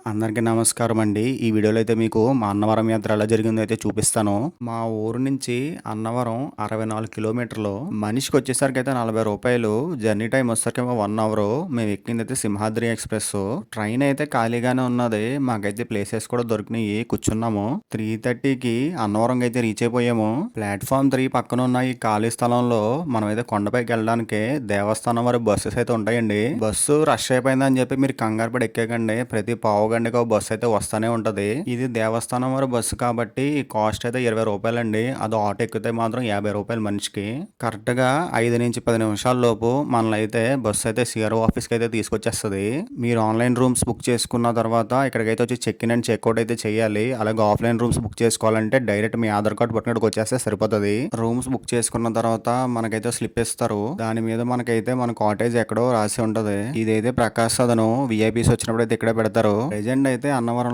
అందరికీ నమస్కారం అండి. ఈ వీడియోలో అయితే మీకు మా అన్నవరం యాత్ర ఎలా జరిగిందో అయితే చూపిస్తాను. మా ఊరు నుంచి అన్నవరం 64 కిలోమీటర్లు. మనిషికి వచ్చేసరికి అయితే రూ. 40 జర్నీ టైం వచ్చేసరికేమో 1 అవరు. మేము ఎక్కిందైతే సింహాద్రి ఎక్స్‌ప్రెస్. ట్రైన్ అయితే ఖాళీగానే ఉన్నది. మాకైతే ప్లేసెస్ కూడా దొరికినాయి. కూర్చున్నాము. 3:30కి అన్నవరంకి అయితే రీచ్ అయిపోయాము. ప్లాట్‌ఫామ్ 3 పక్కన ఉన్న ఈ ఖాళీ స్థలంలో మనమైతే కొండపైకి వెళ్ళడానికి దేవస్థానం వారి బస్సెస్ అయితే ఉంటాయండి. బస్సు రష్ అయిపోయిందని చెప్పి మీరు కంగారు పడి ఎక్కేకండి. ప్రతి పావుగంటకి ఒక బస్సు అయితే వస్తానే ఉంటది. ఇది దేవస్థానం వారి బస్సు కాబట్టి కాస్ట్ అయితే రూ. 20 అండి. అది ఆటో ఎక్కితే మాత్రం రూ. 50 మనిషికి. కరెక్ట్ గా 5-10 నిమిషాల లోపు మనల్ని అయితే బస్సు అయితే సిఆర్ఓ ఆఫీస్ కి అయితే తీసుకొచ్చేస్తది. మీరు ఆన్లైన్ రూమ్స్ బుక్ చేసుకున్న తర్వాత ఇక్కడికైతే వచ్చి చెక్ ఇన్ అండ్ చెక్అవుట్ అయితే చేయాలి. అలాగే ఆఫ్లైన్ రూమ్స్ బుక్ చేసుకోవాలంటే డైరెక్ట్ మీ ఆధార్ కార్డ్ పట్టుకుని వచ్చేస్తే సరిపోతుంది. రూమ్స్ బుక్ చేసుకున్న తర్వాత మనకైతే స్లిప్ ఇస్తారు. దాని మీద మనకైతే మన కాటేజ్ ఎక్కడో రాసి ఉంటది. ఇదైతే ప్రకాశ్ సదను విఐపీస్ వచ్చినప్పుడు అయితే ఇక్కడే పెడతారు. ప్రెజెంట్ అయితే అన్నవరం